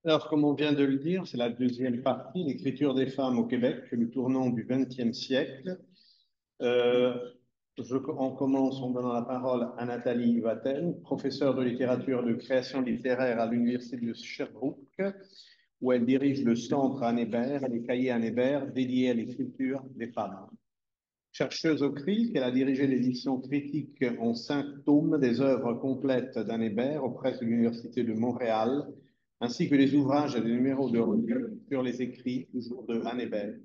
Alors, comme on vient de le dire, c'est la deuxième partie, l'écriture des femmes au Québec, le tournant du XXe siècle. Euh, on commence en donnant la parole à Nathalie Vatel, professeure de littérature de création littéraire à l'Université de Sherbrooke, où elle dirige le centre Anne Hébert, les cahiers Anne Hébert, dédiés à l'écriture des femmes. Chercheuse au CRIL, elle a dirigé l'édition critique en 5 tomes des œuvres complètes d'Anne Hébert auprès de l'Université de Montréal, ainsi que les ouvrages et les numéros de revue sur les écrits, toujours de Anne Hébert.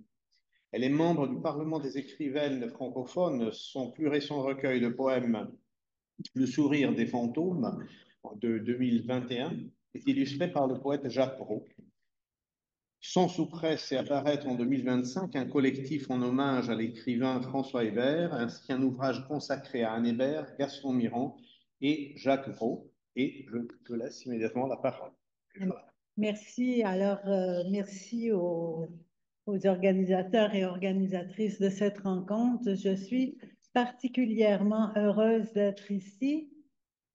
Elle est membre du Parlement des écrivaines francophones. Son plus récent recueil de poèmes, Le sourire des fantômes, de 2021, est illustré par le poète Jacques Brault. Sont sous presse et apparaître en 2025 un collectif en hommage à l'écrivain François Hébert, ainsi qu'un ouvrage consacré à Anne Hébert, Gaston Mirand et Jacques Brault. Et je te laisse immédiatement la parole. Merci. Alors, merci aux organisateurs et organisatrices de cette rencontre. Je suis particulièrement heureuse d'être ici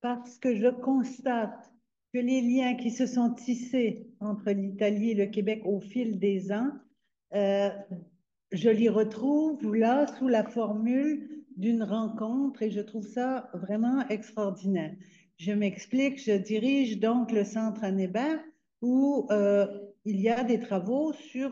parce que je constate que les liens qui se sont tissés entre l'Italie et le Québec au fil des ans, euh, je les retrouve là sous la formule d'une rencontre et je trouve ça vraiment extraordinaire. Je m'explique, je dirige donc le Centre Anne Hébert où il y a des travaux sur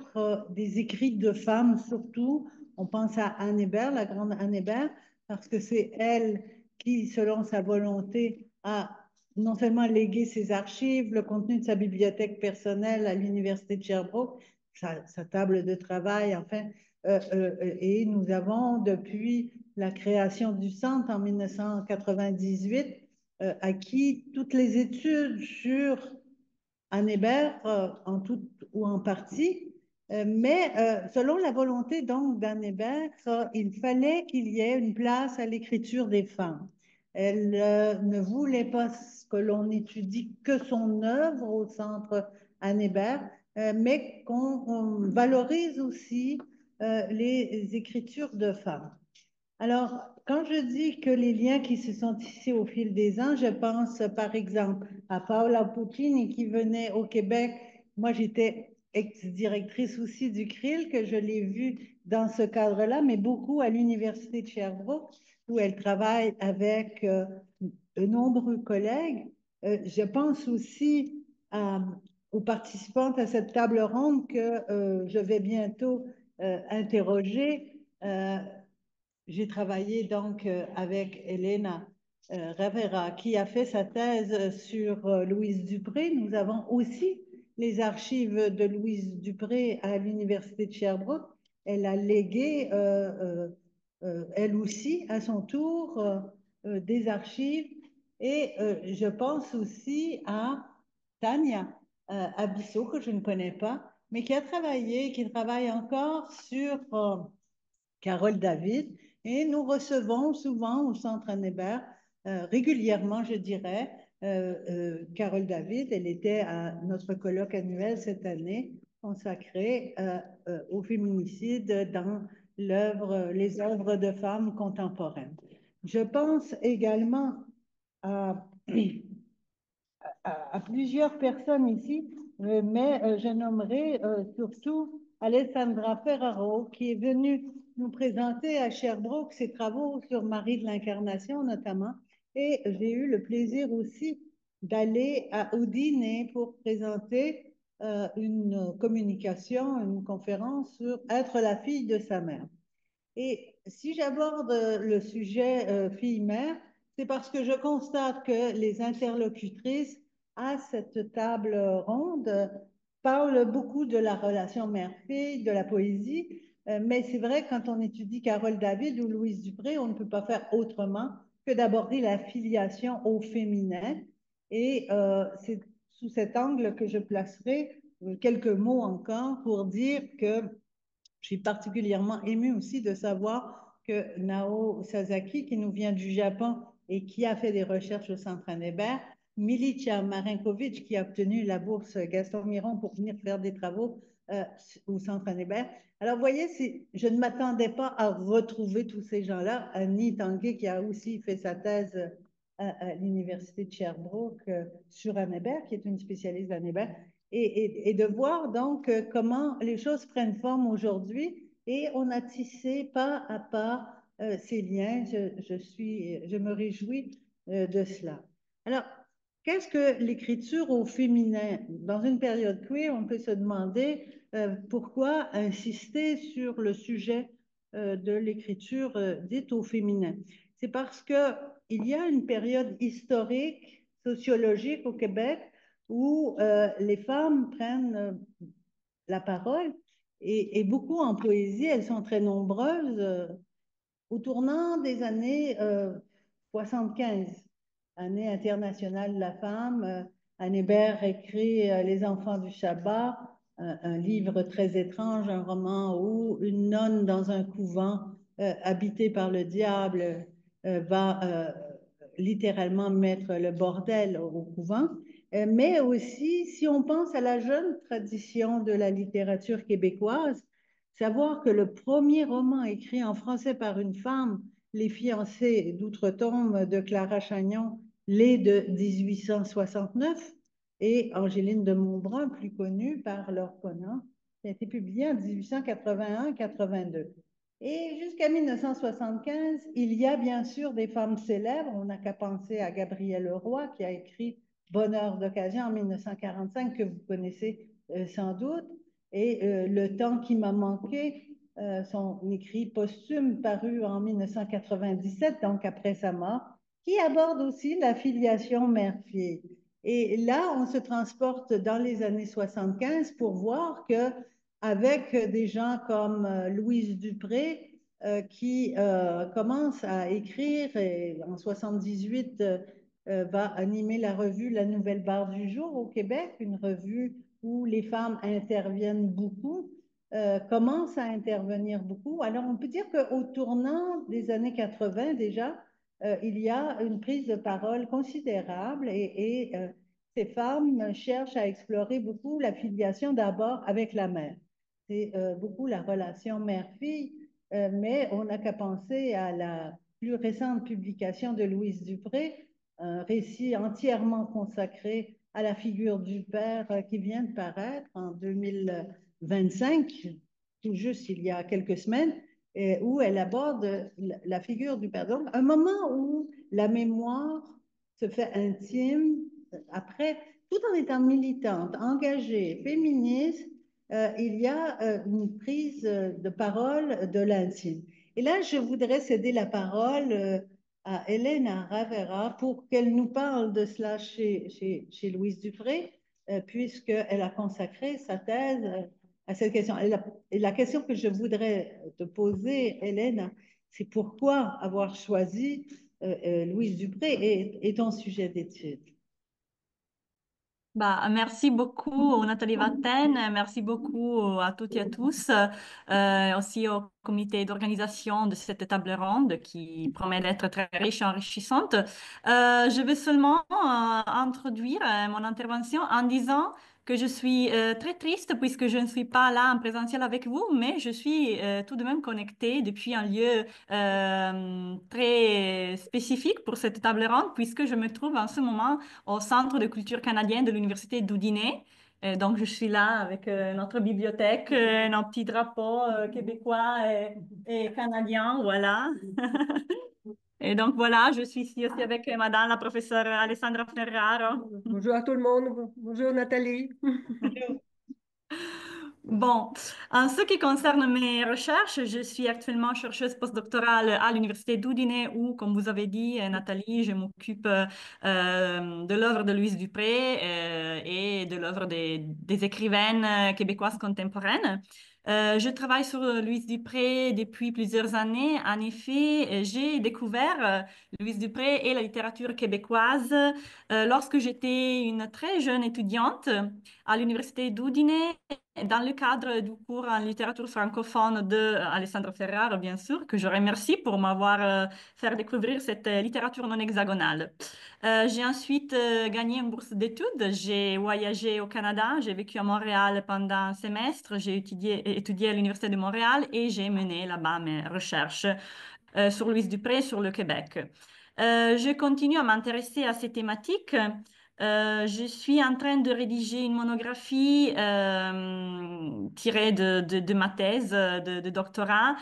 des écrits de femmes surtout. On pense à Anne Hébert, la grande Anne Hébert, parce que c'est elle qui, selon sa volonté, a non seulement légué ses archives, le contenu de sa bibliothèque personnelle à l'Université de Sherbrooke, sa table de travail, enfin, et nous avons, depuis la création du centre en 1998, acquis toutes les études sur Anne Hébert, en tout ou en partie, mais selon la volonté donc d'Anne Hébert, il fallait qu'il y ait une place à l'écriture des femmes. Elle ne voulait pas que l'on étudie que son œuvre au centre Anne Hébert, mais qu'on valorise aussi les écritures de femmes. Alors, quand je dis que les liens qui se sont tissés au fil des ans, je pense par exemple à Paola Puccini qui venait au Québec. Moi, j'étais ex-directrice aussi du CRIL, que je l'ai vue dans ce cadre-là, mais beaucoup à l'Université de Sherbrooke, où elle travaille avec de nombreux collègues. Je pense aussi aux participantes à cette table ronde que je vais bientôt interroger. J'ai travaillé donc avec Elena Ravera qui a fait sa thèse sur Louise Dupré. Nous avons aussi les archives de Louise Dupré à l'Université de Sherbrooke. Elle a légué, elle aussi, à son tour, des archives. Et je pense aussi à Tania Abisso, que je ne connais pas, mais qui a travaillé, qui travaille encore sur Carole David, et nous recevons souvent au Centre Anne Hébert, régulièrement, je dirais, Carole David. Elle était à notre colloque annuel cette année consacré au féminicide dans les œuvres de femmes contemporaines. Je pense également à, à plusieurs personnes ici, mais je nommerai surtout Alessandra Ferraro, qui est venue nous présenter à Sherbrooke ses travaux sur Marie de l'Incarnation notamment. Et j'ai eu le plaisir aussi d'aller à Udine pour présenter une communication, une conférence sur être la fille de sa mère. Et si j'aborde le sujet fille-mère, c'est parce que je constate que les interlocutrices à cette table ronde parlent beaucoup de la relation mère-fille, de la poésie, mais c'est vrai quand on étudie Carole David ou Louise Dupré, on ne peut pas faire autrement que d'aborder la filiation au féminin. Et c'est sous cet angle que je placerai quelques mots encore pour dire que je suis particulièrement émue aussi de savoir que Nao Sasaki, qui nous vient du Japon et qui a fait des recherches au Centre Anne Hébert, Milica Marinkovic, qui a obtenu la bourse Gaston Miron pour venir faire des travaux au Centre Anne Hébert. Alors, vous voyez, je ne m'attendais pas à retrouver tous ces gens-là. Annie Tanguay, qui a aussi fait sa thèse à l'Université de Sherbrooke sur Anne Hébert, qui est une spécialiste d'Anne Hébert. et de voir donc comment les choses prennent forme aujourd'hui. Et on a tissé pas à pas ces liens. Je me réjouis de cela. Alors, qu'est-ce que l'écriture au féminin? Dans une période queer, on peut se demander pourquoi insister sur le sujet de l'écriture dite au féminin. C'est parce que il y a une période historique, sociologique au Québec où les femmes prennent la parole et beaucoup en poésie, elles sont très nombreuses au tournant des années 75, année internationale de la femme. Anne Hébert écrit Les enfants du Shabbat, un livre très étrange, un roman où une nonne dans un couvent habité par le diable va littéralement mettre le bordel au couvent. Mais aussi, si on pense à la jeune tradition de la littérature québécoise, savoir que le premier roman écrit en français par une femme, Les fiancés d'outre-tombe de Clara Chagnon, l'est de 1869, et Angéline de Montbrun, plus connue par Laure Conant, qui a été publiée en 1881-82. Et jusqu'à 1975, il y a bien sûr des femmes célèbres. On n'a qu'à penser à Gabrielle Leroy, qui a écrit Bonheur d'occasion en 1945, que vous connaissez sans doute. Et Le temps qui m'a manqué, son écrit posthume paru en 1997, donc après sa mort, qui aborde aussi la filiation mère-fille. Et là, on se transporte dans les années 75 pour voir que avec des gens comme Louise Dupré, qui commence à écrire et en 78 va animer la revue La Nouvelle Barre du Jour au Québec, une revue où les femmes interviennent beaucoup, commencent à intervenir beaucoup. Alors, on peut dire qu'au tournant des années 80 déjà, il y a une prise de parole considérable et ces femmes cherchent à explorer beaucoup la filiation d'abord avec la mère. C'est beaucoup la relation mère-fille, mais on n'a qu'à penser à la plus récente publication de Louise Dupré, un récit entièrement consacré à la figure du père qui vient de paraître en 2025, tout juste il y a quelques semaines, où elle aborde la figure du père. Donc, un moment où la mémoire se fait intime, après, tout en étant militante, engagée, féministe, il y a une prise de parole de l'intime. Et là, je voudrais céder la parole à Elena Ravera pour qu'elle nous parle de cela chez Louise Dupré, puisqu'elle a consacré sa thèse à cette question. Et la question que je voudrais te poser, Hélène, c'est pourquoi avoir choisi Louise Dupré et ton sujet d'étude? Bah, merci beaucoup Nathalie Vatten, merci beaucoup à toutes et à tous, aussi au comité d'organisation de cette table ronde qui promet d'être très riche et enrichissante. Je vais seulement introduire mon intervention en disant que je suis très triste puisque je ne suis pas là en présentiel avec vous, mais je suis tout de même connectée depuis un lieu très spécifique pour cette table ronde puisque je me trouve en ce moment au Centre de culture canadien de l'Université d'Oudiné. Donc, je suis là avec notre bibliothèque, nos petits drapeaux québécois et canadiens, voilà. Et donc, voilà, je suis ici aussi avec Madame la professeure Alessandra Ferraro. Bonjour à tout le monde. Bonjour Nathalie. Bon, en ce qui concerne mes recherches, je suis actuellement chercheuse postdoctorale à l'Université d'Oudiné où, comme vous avez dit, Nathalie, je m'occupe de l'œuvre de Louise Dupré et de l'œuvre des écrivaines québécoises contemporaines. Je travaille sur Louise Dupré depuis plusieurs années. En effet, j'ai découvert Louise Dupré et la littérature québécoise lorsque j'étais une très jeune étudiante à l'Université d'Oudiné dans le cadre du cours en littérature francophone de Alessandro Ferraro, bien sûr, que je remercie pour m'avoir fait découvrir cette littérature non hexagonale. J'ai ensuite gagné une bourse d'études. J'ai voyagé au Canada. J'ai vécu à Montréal pendant un semestre. J'ai étudié à l'Université de Montréal et j'ai mené là-bas mes recherches sur Louise Dupré, sur le Québec. Je continue à m'intéresser à ces thématiques Je suis en train de rédiger une monographie tirée de ma thèse de doctorat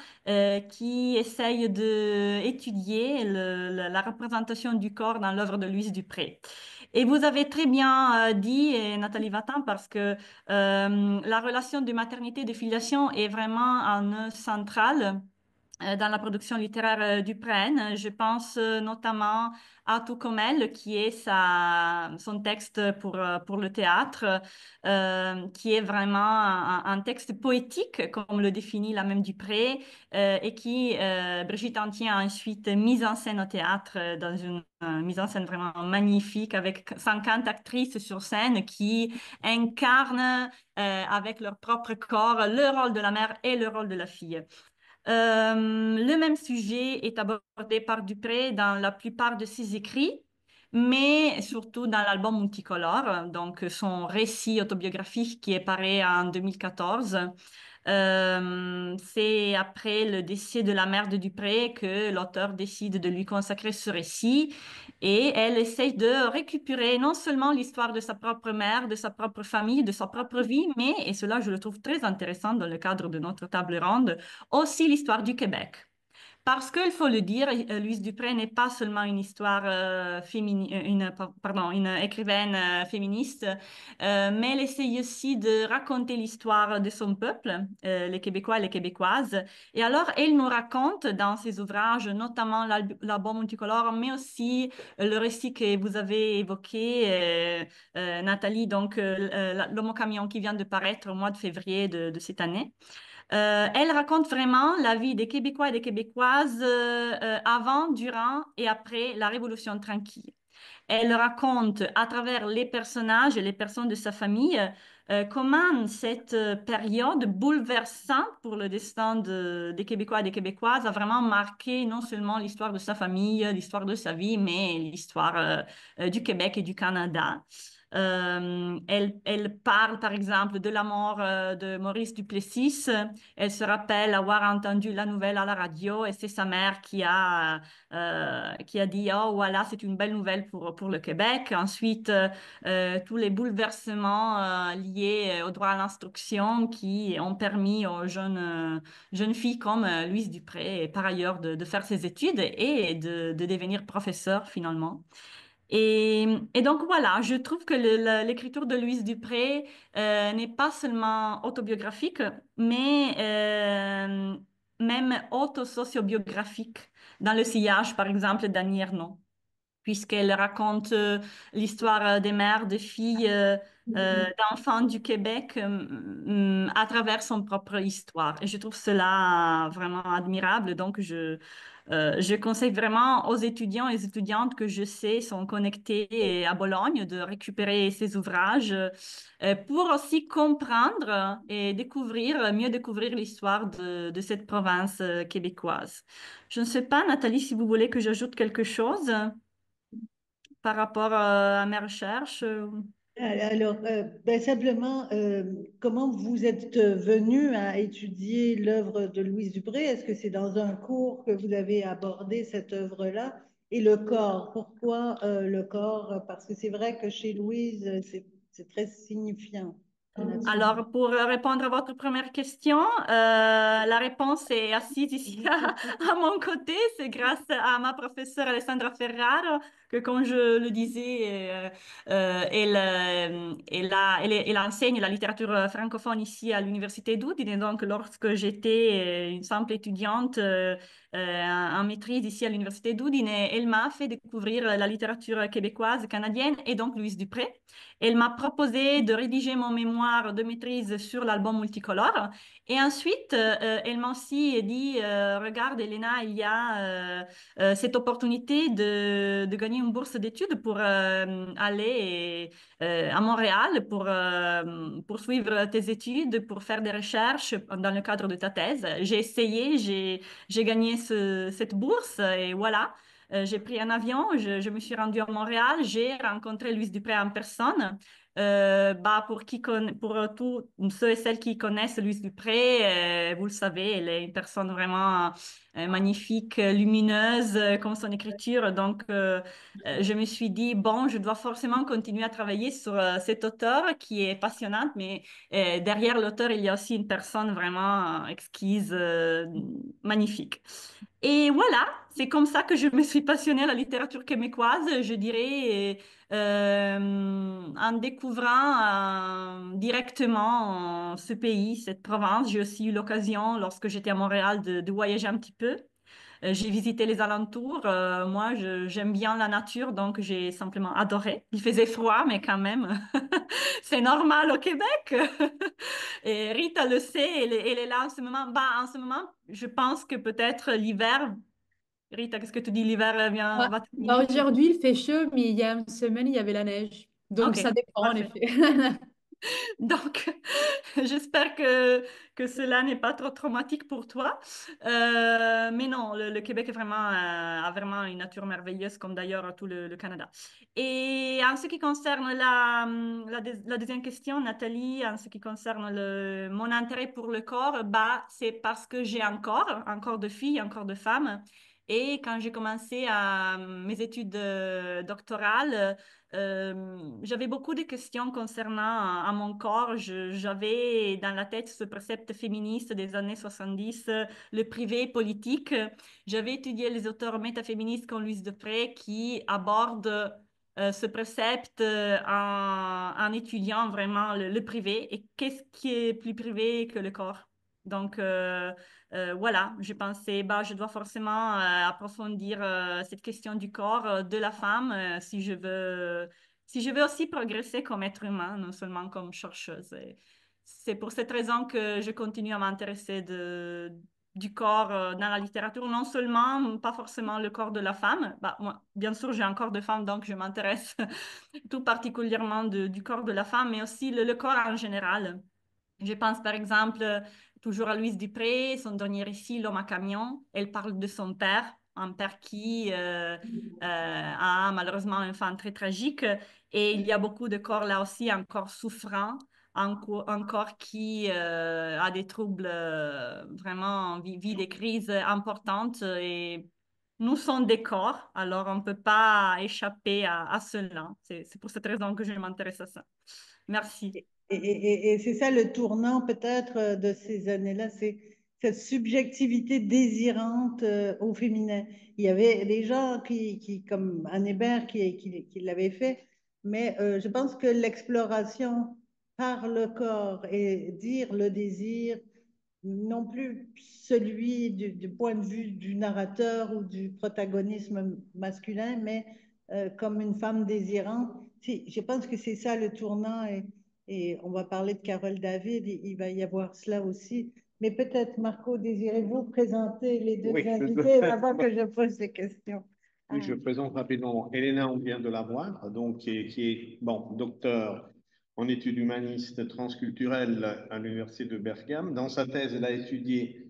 qui essaye d'étudier la représentation du corps dans l'œuvre de Louise Dupré. Et vous avez très bien dit, Nathalie Vatin, parce que la relation de maternité et de filiation est vraiment un nœud central dans la production littéraire d'Ukraine. Je pense notamment à Tout comme elle, qui est son texte pour le théâtre, qui est vraiment un texte poétique, comme le définit la même Dupré, et qui, Brigitte Antier a ensuite mise en scène au théâtre dans une mise en scène vraiment magnifique, avec 50 actrices sur scène qui incarnent avec leur propre corps le rôle de la mère et le rôle de la fille. Le même sujet est abordé par Dupré dans la plupart de ses écrits, mais surtout dans l'album Multicolore, donc son récit autobiographique qui est paru en 2014. C'est après le décès de la mère de Dupré que l'auteur décide de lui consacrer ce récit et elle essaye de récupérer non seulement l'histoire de sa propre mère, de sa propre famille, de sa propre vie, mais, et cela je le trouve très intéressant dans le cadre de notre table ronde, aussi l'histoire du Québec. Parce qu'il faut le dire, Louise Dupré n'est pas seulement une histoire une écrivaine féministe, mais elle essaye aussi de raconter l'histoire de son peuple, les Québécois et les Québécoises. Et alors, elle nous raconte dans ses ouvrages, notamment l'album multicolore, mais aussi le récit que vous avez évoqué, Nathalie, donc L'Homme au camion qui vient de paraître au mois de février de cette année. Elle raconte vraiment la vie des Québécois et des Québécoises avant, durant et après la Révolution tranquille. Elle raconte à travers les personnages et les personnes de sa famille comment cette période bouleversante pour le destin des Québécois et des Québécoises a vraiment marqué non seulement l'histoire de sa famille, l'histoire de sa vie, mais l'histoire du Québec et du Canada. Elle parle par exemple de la mort de Maurice Duplessis. Elle se rappelle avoir entendu la nouvelle à la radio et c'est sa mère qui a dit, oh voilà, c'est une belle nouvelle pour le Québec. Ensuite, tous les bouleversements liés au droit à l'instruction qui ont permis aux jeunes filles comme Louise Dupré, par ailleurs, de faire ses études et de devenir professeur finalement. Et donc voilà, je trouve que l'écriture de Louise Dupré n'est pas seulement autobiographique, mais même autosociobiographique, dans le sillage, par exemple, d'Annie Ernaux, puisqu'elle raconte l'histoire des mères, des filles, d'enfants du Québec à travers son propre histoire. Et je trouve cela vraiment admirable. Donc, je conseille vraiment aux étudiants et aux étudiantes que je sais sont connectés à Bologne de récupérer ces ouvrages pour aussi comprendre et mieux découvrir l'histoire de cette province québécoise. Je ne sais pas, Nathalie, si vous voulez que j'ajoute quelque chose par rapport à mes recherches. Alors, ben simplement, comment vous êtes venu à étudier l'œuvre de Louise Dupré? Est-ce que c'est dans un cours que vous avez abordé cette œuvre-là? Et le corps, pourquoi le corps? Parce que c'est vrai que chez Louise, c'est très signifiant. Alors, pour répondre à votre première question, la réponse est assise ici à mon côté. C'est grâce à ma professeure Alessandra Ferraro que, comme je le disais, elle enseigne la littérature francophone ici à l'Université d'Udine. Et donc, lorsque j'étais une simple étudiante en maîtrise ici à l'Université d'Udine, elle m'a fait découvrir la littérature québécoise, canadienne et donc Louise Dupré. Elle m'a proposé de rédiger mon mémoire de maîtrise sur l'album multicolore. Et ensuite, elle m'a aussi dit, regarde, Elena, il y a cette opportunité de gagner une bourse d'études pour aller à Montréal pour poursuivre tes études, pour faire des recherches dans le cadre de ta thèse. J'ai essayé, j'ai gagné cette bourse et voilà. J'ai pris un avion, je me suis rendue à Montréal, j'ai rencontré Louise Dupré en personne. Pour tous ceux et celles qui connaissent Louise Dupré, vous le savez, elle est une personne vraiment magnifique, lumineuse comme son écriture. Donc, je me suis dit, bon, je dois forcément continuer à travailler sur cet auteur qui est passionnante, mais derrière l'auteur, il y a aussi une personne vraiment exquise, magnifique. Et voilà, c'est comme ça que je me suis passionnée à la littérature québécoise, je dirais, en découvrant directement ce pays, cette province. J'ai aussi eu l'occasion, lorsque j'étais à Montréal, de voyager un petit peu. J'ai visité les alentours. Moi, j'aime bien la nature, donc j'ai simplement adoré. Il faisait froid, mais quand même, c'est normal au Québec. Et Rita le sait, elle est là en ce moment. Bah, en ce moment, je pense que peut-être l'hiver. Rita, qu'est-ce que tu dis? L'hiver Ouais. va Bah, terminer? aujourd'hui, il fait chaud, mais il y a une semaine, il y avait la neige. Donc, OK, ça dépend, en parfait. effet. Donc, j'espère que cela n'est pas trop traumatique pour toi. Mais non, le Québec est vraiment, a vraiment une nature merveilleuse, comme d'ailleurs tout le Canada. Et en ce qui concerne la deuxième question, Nathalie, en ce qui concerne mon intérêt pour le corps, bah, c'est parce que j'ai un corps de fille, un corps de femme. Et quand j'ai commencé mes études doctorales, j'avais beaucoup de questions concernant à mon corps. J'avais dans la tête ce précepte féministe des années 70, le privé politique. J'avais étudié les auteurs métaféministes comme Louise Dupré qui abordent ce précepte en étudiant vraiment le privé et qu'est-ce qui est plus privé que le corps. Donc, voilà, j'ai pensé, bah, je dois forcément approfondir cette question du corps de la femme si je veux aussi progresser comme être humain, non seulement comme chercheuse. Et c'est pour cette raison que je continue à m'intéresser du corps dans la littérature, non seulement, pas forcément le corps de la femme. Bah, moi, bien sûr, j'ai un corps de femme, donc je m'intéresse tout particulièrement du corps de la femme, mais aussi le corps en général. Je pense par exemple toujours à Louise Dupré, son dernier récit, L'homme à camion. Elle parle de son père, un père qui a malheureusement une fin très tragique. Et il y a beaucoup de corps là aussi, un corps souffrant, un corps qui a des troubles vraiment, vit des crises importantes. Et nous sommes des corps, alors on ne peut pas échapper à cela. C'est pour cette raison que je m'intéresse à ça. Merci. Et c'est ça le tournant peut-être de ces années-là, c'est cette subjectivité désirante au féminin. Il y avait des gens comme Anne Hébert, qui l'avaient fait, mais je pense que l'exploration par le corps et dire le désir, non plus celui du point de vue du narrateur ou du protagonisme masculin, mais comme une femme désirante. Je pense que c'est ça le tournant et on va parler de Carole David, il va y avoir cela aussi. Mais peut-être, Marco, désirez-vous présenter les deux Oui, invités avant que je pose des questions? oui, je présente rapidement. Elena, on vient de la voir, donc qui est bon, docteur en études humanistes transculturelles à l'université de Bergame. Dans sa thèse, elle a étudié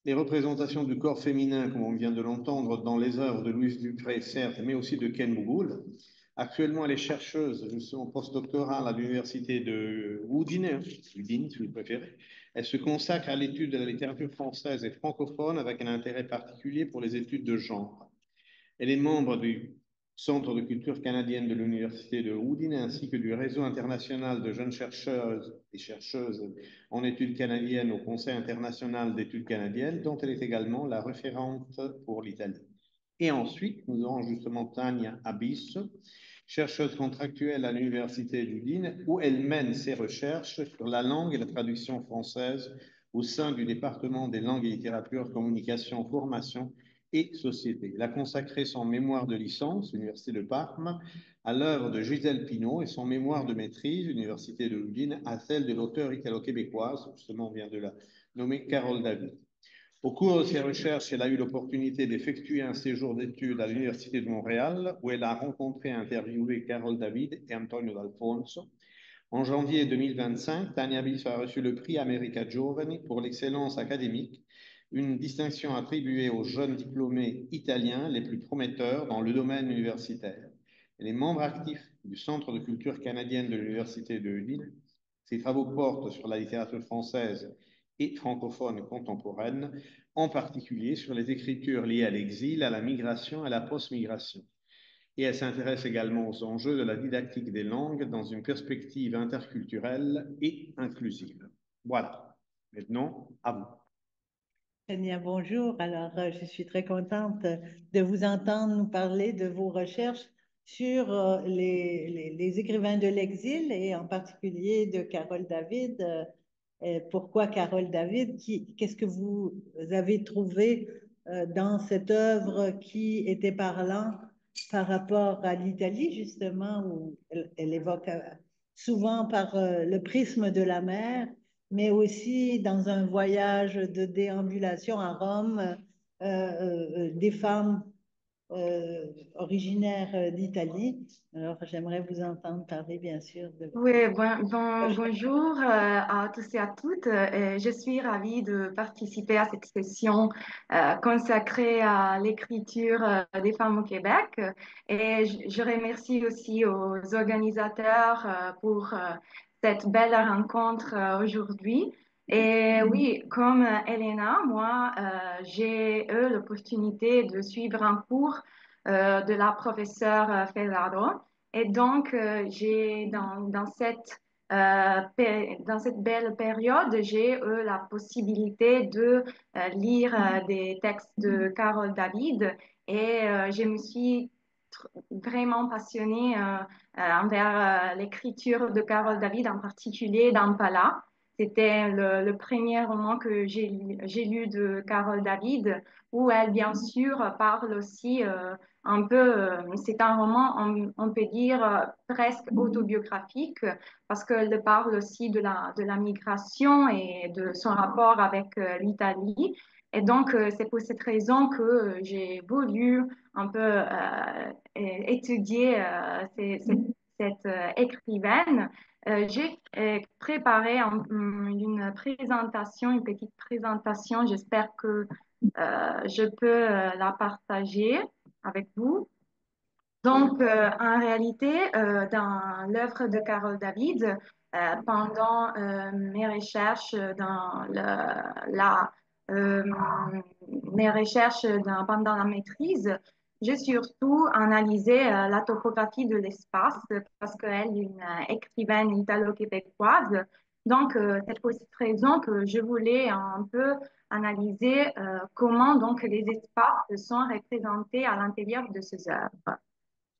les représentations du corps féminin, comme on vient de l'entendre, dans les œuvres de Louise Dupré, certes, mais aussi de Ken Bougoul. Actuellement, elle est chercheuse, justement postdoctorale à l'université de Udine, Udine si vous préférez. Elle se consacre à l'étude de la littérature française et francophone avec un intérêt particulier pour les études de genre. Elle est membre du Centre de culture canadienne de l'Université de Udine ainsi que du réseau international de jeunes chercheuses et chercheuses en études canadiennes au Conseil international d'études canadiennes, dont elle est également la référente pour l'Italie. Et ensuite, nous aurons justement Tania Abiss, chercheuse contractuelle à l'Université d'Udine, où elle mène ses recherches sur la langue et la traduction française au sein du département des langues et littératures, communication, formation et société. Elle a consacré son mémoire de licence, Université de Parme, à l'œuvre de Gisèle Pinault et son mémoire de maîtrise, Université de Udine, à celle de l'auteure italo-québécoise, justement on vient de la nommer Carole David. Au cours de ses recherches, elle a eu l'opportunité d'effectuer un séjour d'études à l'Université de Montréal, où elle a rencontré et interviewé Carole David et Antonio D'Alfonso. En janvier 2025, Tania Biff a reçu le prix America Giovani pour l'excellence académique, une distinction attribuée aux jeunes diplômés italiens les plus prometteurs dans le domaine universitaire. Elle est membre actif du Centre de culture canadienne de l'Université de Lille. Ses travaux portent sur la littérature française et francophone contemporaine, en particulier sur les écritures liées à l'exil, à la migration et à la post-migration. Et elle s'intéresse également aux enjeux de la didactique des langues dans une perspective interculturelle et inclusive. Voilà. Maintenant, à vous. Très bien, bonjour. Alors, je suis très contente de vous entendre nous parler de vos recherches sur les écrivains de l'exil et en particulier de Carole David. Pourquoi Carole David? Qu'est-ce que vous avez trouvé dans cette œuvre qui était parlant par rapport à l'Italie, justement, où elle évoque souvent par le prisme de la mer, mais aussi dans un voyage de déambulation à Rome, des femmes originaires d'Italie. Alors, j'aimerais vous entendre parler, bien sûr, de votre Oui, recherche. bonjour à tous et à toutes. Je suis ravie de participer à cette session consacrée à l'écriture des femmes au Québec. Et je remercie aussi aux organisateurs pour cette belle rencontre aujourd'hui. Et oui, comme Elena, moi, j'ai eu l'opportunité de suivre un cours de la professeure Ferraro. Et donc, dans cette belle période, j'ai eu la possibilité de lire des textes de Carole David et je me suis vraiment passionnée envers l'écriture de Carole David, en particulier d'Ampala. C'était le premier roman que j'ai lu de Carole David, où elle, bien sûr, parle aussi un peu, c'est un roman, on peut dire, presque autobiographique, parce qu'elle parle aussi de la migration et de son rapport avec l'Italie. Et donc, c'est pour cette raison que j'ai voulu un peu étudier cette écrivaine. J'ai préparé une présentation, une petite présentation. J'espère que je peux la partager avec vous. Donc, en réalité, dans l'œuvre de Carole David, pendant mes recherches euh, pendant la maîtrise, j'ai surtout analysé la topographie de l'espace parce qu'elle est une écrivaine italo-québécoise. Donc, c'est pour cette raison que je voulais un peu analyser comment donc les espaces sont représentés à l'intérieur de ces œuvres.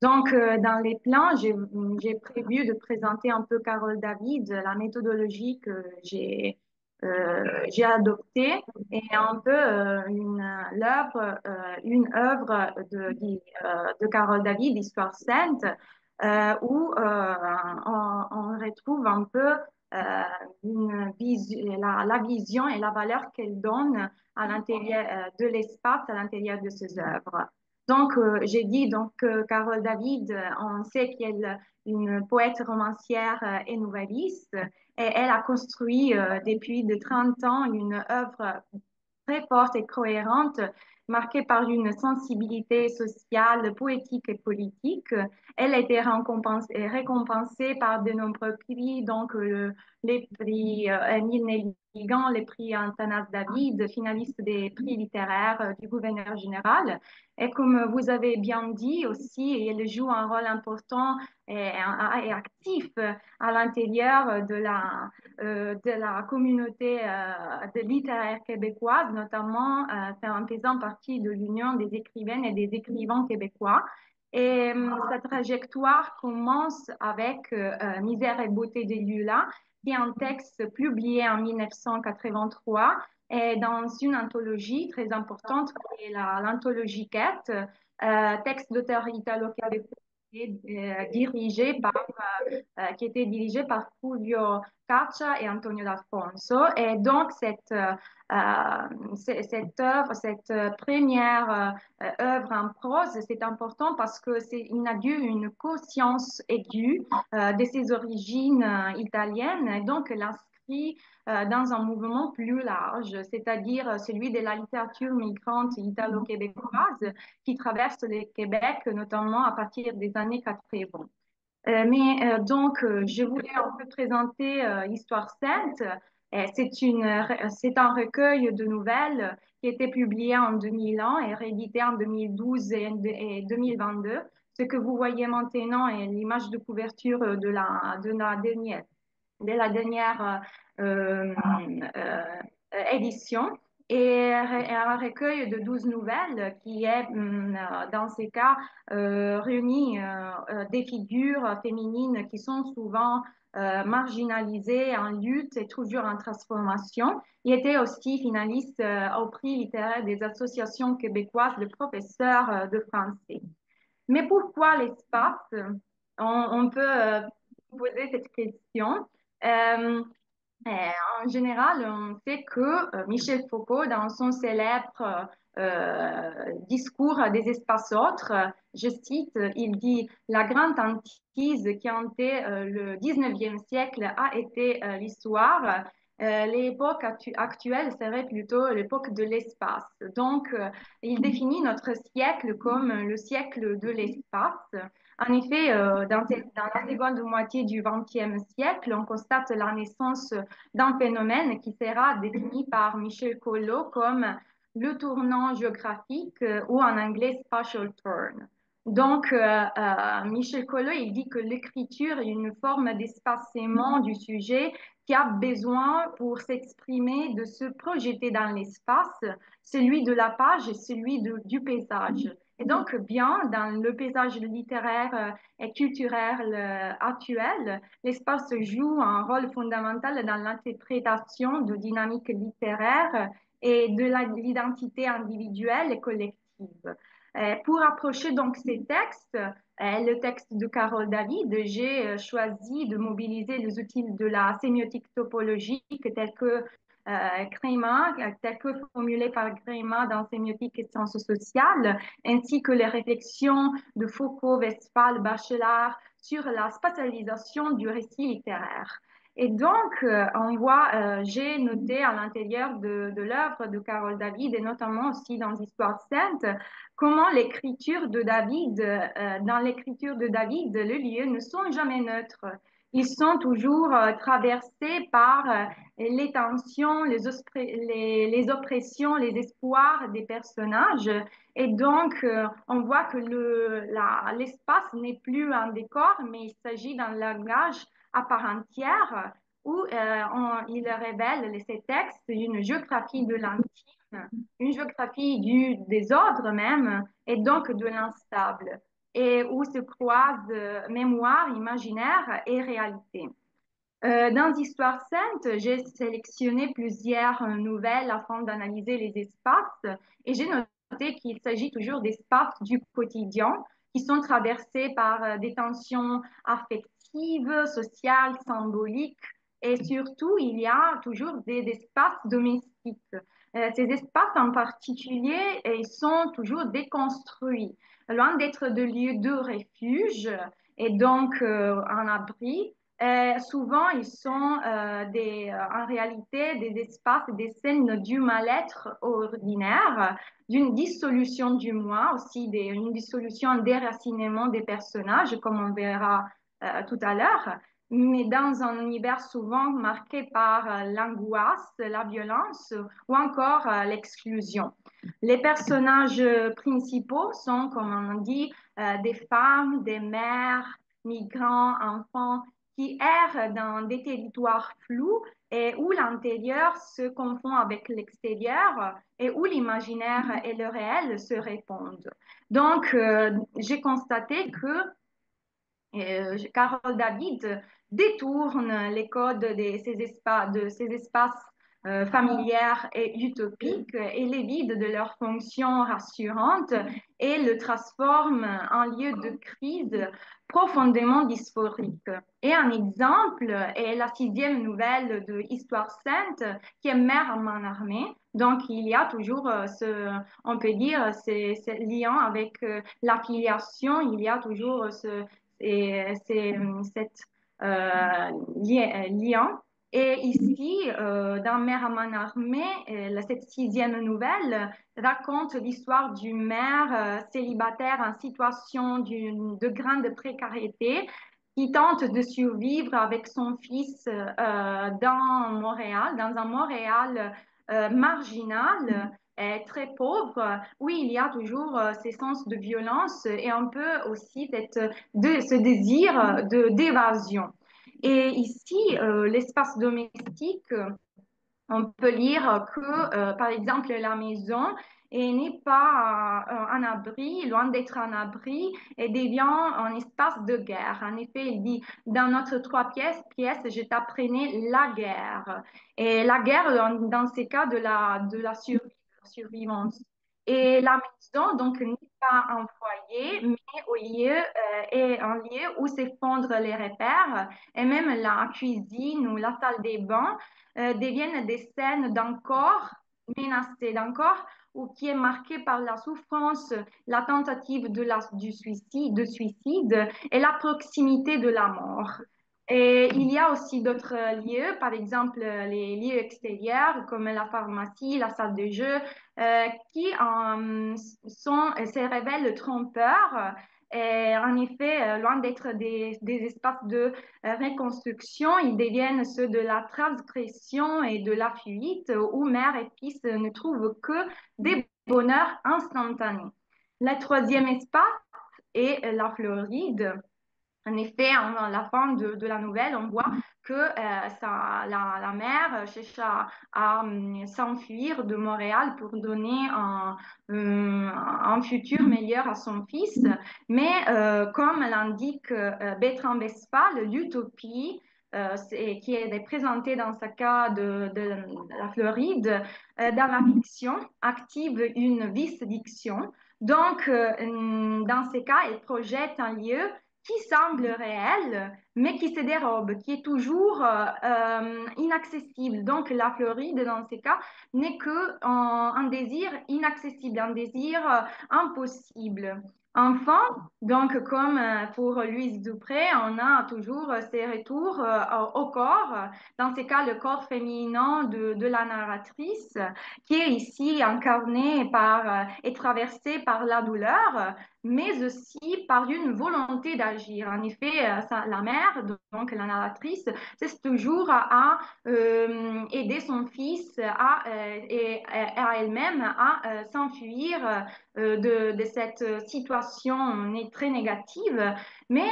Donc, dans les plans, j'ai prévu de présenter un peu Carole David, la méthodologie que j'ai adoptée et un peu une œuvre de Carole David, Histoire sainte, où on retrouve un peu la vision et la valeur qu'elle donne à l'intérieur de l'espace, à l'intérieur de ses œuvres. Donc, j'ai dit donc Carole David, on sait qu'elle est une poète romancière et nouvelliste, et elle a construit depuis de 30 ans une œuvre très forte et cohérente, marquée par une sensibilité sociale, poétique et politique. Elle a été récompensée par de nombreux prix, donc les prix Émile Nelligan, les prix Athanas David, finaliste des prix littéraires du gouverneur général. Et comme vous avez bien dit aussi, elle joue un rôle important et actif à l'intérieur de la communauté de littéraire québécoise, notamment en faisant partie de l'Union des écrivaines et des écrivains québécois. Et sa trajectoire commence avec Misère et beauté des Lula, qui est un texte publié en 1983 et dans une anthologie très importante qui est l'anthologie Quête, texte d'auteur italo-québécois qui était dirigé par Fulvio Caccia et Antonio D'Alfonso. Et donc, cette œuvre, cette première œuvre en prose, c'est important parce que c'est une conscience aiguë de ses origines italiennes, et donc l'inscrit dans un mouvement plus large, c'est-à-dire celui de la littérature migrante italo-québécoise qui traverse le Québec, notamment à partir des années 80. Donc, je voulais un peu présenter Histoire sainte C'est un recueil de nouvelles qui a été publié en 2001 et réédité en 2012 et 2022. Ce que vous voyez maintenant est l'image de couverture de la dernière édition et un recueil de 12 nouvelles qui est, dans ces cas, réunit des figures féminines qui sont souvent marginalisées, en lutte et toujours en transformation. Il était aussi finaliste au prix littéraire des associations québécoises de professeurs de français. Mais pourquoi l'espace? On peut poser cette question. Euh, En général, on sait que Michel Foucault, dans son célèbre discours des espaces autres, je cite, il dit: La grande hantise qui hantait le 19e siècle a été l'histoire. L'époque actuelle serait plutôt l'époque de l'espace. Donc, il définit notre siècle comme le siècle de l'espace. En effet, dans la seconde moitié du XXe siècle, on constate la naissance d'un phénomène qui sera défini par Michel Collot comme le tournant géographique ou en anglais spatial turn. Donc, Michel Collot, il dit que l'écriture est une forme d'espacement du sujet qui a besoin pour s'exprimer de se projeter dans l'espace, celui de la page et celui du paysage. Et donc, bien, dans le paysage littéraire et culturel actuel, l'espace joue un rôle fondamental dans l'interprétation de dynamiques littéraires et de l'identité individuelle et collective. Pour approcher donc ces textes, le texte de Carole David, j'ai choisi de mobiliser les outils de la sémiotique topologique tels que tel que formulé par Greiма dans Sémiotique et sciences sociales, ainsi que les réflexions de Foucault, Westphal, Bachelard sur la spatialisation du récit littéraire. Et donc, j'ai noté à l'intérieur de l'œuvre de Carole David, et notamment aussi dans Histoire sainte, comment dans l'écriture de David, les lieux ne sont jamais neutres. Ils sont toujours traversés par les tensions, les oppressions, les espoirs des personnages. Et donc, on voit que l'espace n'est plus un décor, mais il s'agit d'un langage à part entière où il révèle, ces textes, une géographie de l'intime, une géographie du désordre même, et donc de l'instable, et où se croisent mémoire, imaginaire et réalité. Dans Histoire sainte, j'ai sélectionné plusieurs nouvelles afin d'analyser les espaces et j'ai noté qu'il s'agit toujours d'espaces du quotidien qui sont traversés par des tensions affectives, sociales, symboliques et surtout, il y a toujours des espaces domestiques. Ces espaces en particulier, ils sont toujours déconstruits, loin d'être de lieux de refuge et donc un abri. Souvent, ils sont en réalité des espaces, des scènes du mal-être ordinaire, d'une dissolution du moi, aussi une dissolution, un déracinement des personnages, comme on verra tout à l'heure, mais dans un univers souvent marqué par l'angoisse, la violence ou encore l'exclusion. Les personnages principaux sont, comme on dit, des femmes, des mères, migrants, enfants, qui errent dans des territoires flous et où l'intérieur se confond avec l'extérieur et où l'imaginaire et le réel se répondent. Donc, j'ai constaté que Carole David détourne les codes de ces espaces familières et utopiques et les vide de leur fonction rassurante et le transforme en lieu de crise profondément dysphorique. Et un exemple est la 6e nouvelle de Histoire sainte qui est Mère en main armée. Donc, il y a toujours on peut dire, ce lien avec l'affiliation, il y a toujours cet lien. Et ici, dans Mère à main armée, cette 6e nouvelle raconte l'histoire d'une mère célibataire en situation de grande précarité qui tente de survivre avec son fils dans Montréal, dans un Montréal marginal, très pauvre, où il y a toujours ces sens de violence et un peu aussi ce désir d'évasion. Et ici, l'espace domestique, on peut lire que, par exemple, la maison n'est pas un abri, loin d'être un abri, et devient un espace de guerre. En effet, il dit, dans notre trois pièces, je t'apprenais la guerre. Et la guerre, dans ces cas, de la survivance. Et la maison, donc, n'est pas un foyer, mais est un lieu où s'effondrent les repères, et même la cuisine ou la salle des bains deviennent des scènes d'un corps menacé, d'un corps ou qui est marqué par la souffrance, la tentative de suicide et la proximité de la mort. Et il y a aussi d'autres lieux, par exemple les lieux extérieurs comme la pharmacie, la salle de jeu, qui se révèlent trompeurs. Et en effet, loin d'être des espaces de reconstruction, ils deviennent ceux de la transgression et de la fuite, où mère et fils ne trouvent que des bonheurs instantanés. Le troisième espace est la Floride. En effet, à la fin de la nouvelle, on voit que la mère cherche à s'enfuir de Montréal pour donner un futur meilleur à son fils. Mais comme l'indique Bertrand Bespa, l'utopie qui est présentée dans ce cas de la Floride, dans la fiction, active une vice-diction. Donc, dans ces cas, elle projette un lieu qui semble réel, mais qui se dérobe, qui est toujours inaccessible. Donc, la Floride, dans ces cas, n'est que un désir inaccessible, un désir impossible. Enfin, donc, comme pour Louise Dupré, on a toujours ces retours au corps, dans ces cas, le corps féminin de la narratrice, qui est ici incarné et traversé par la douleur, mais aussi par une volonté d'agir. En effet, la mère, donc la narratrice, c'est toujours à aider son fils et à elle-même à s'enfuir de cette situation très négative. Mais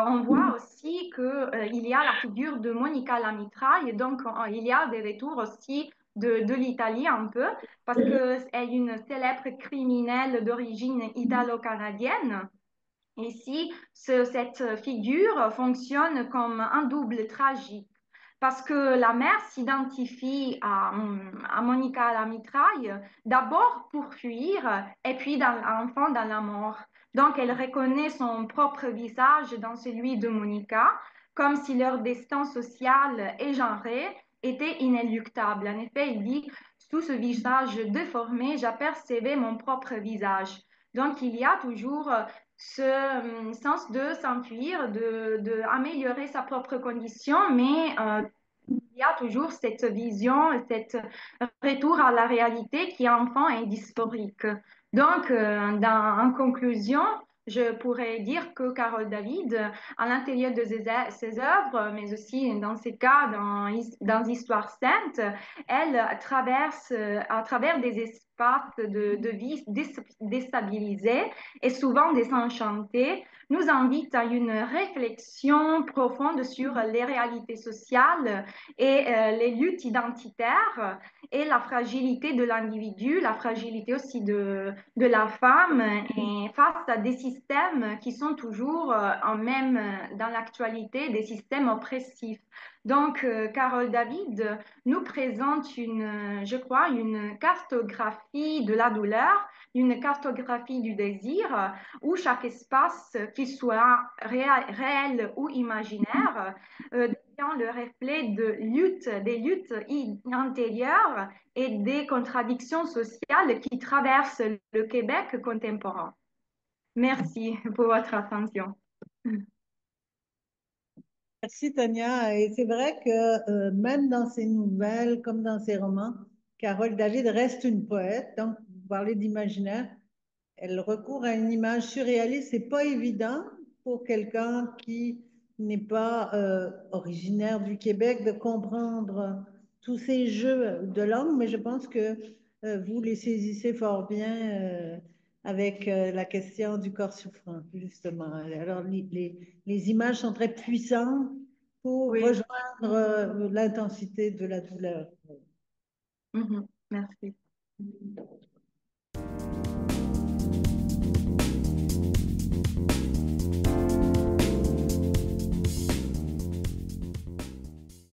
on voit aussi qu'il y a la figure de Monica Lamitraille, donc il y a des retours aussi de l'Italie un peu, parce qu'elle est une célèbre criminelle d'origine italo-canadienne. Ici, cette figure fonctionne comme un double tragique. Parce que la mère s'identifie à Monica la mitraille, d'abord pour fuir et puis enfin dans la mort. Donc, elle reconnaît son propre visage dans celui de Monica, comme si leur destin social et genré était inéluctable. En effet, il dit, sous ce visage déformé, j'apercevais mon propre visage. Donc, il y a toujours ce sens de s'enfuir, d'améliorer sa propre condition, mais il y a toujours cette vision, cet retour à la réalité qui enfin est dysphorique. Donc, en conclusion, je pourrais dire que Carole David, à l'intérieur de ses œuvres, mais aussi dans ses cas, dans Histoire sainte, elle traverse à travers des espaces de vie déstabilisés et souvent désenchantés, nous invite à une réflexion profonde sur les réalités sociales et les luttes identitaires et la fragilité de l'individu, la fragilité aussi de la femme et face à des systèmes qui sont toujours, même dans l'actualité, des systèmes oppressifs. Donc, Carole David nous présente je crois, une cartographie de la douleur, une cartographie du désir, où chaque espace, qu'il soit réel ou imaginaire, devient le reflet des luttes intérieures et des contradictions sociales qui traversent le Québec contemporain. Merci pour votre attention. Merci Tania. Et c'est vrai que même dans ses nouvelles, comme dans ses romans, Carole David reste une poète. Donc, vous parlez d'imaginaire. Elle recourt à une image surréaliste. C'est pas évident pour quelqu'un qui n'est pas originaire du Québec de comprendre tous ces jeux de langue, mais je pense que vous les saisissez fort bien avec la question du corps souffrant, justement. Alors, les images sont très puissantes pour Oui. rejoindre l'intensité de la douleur. Merci.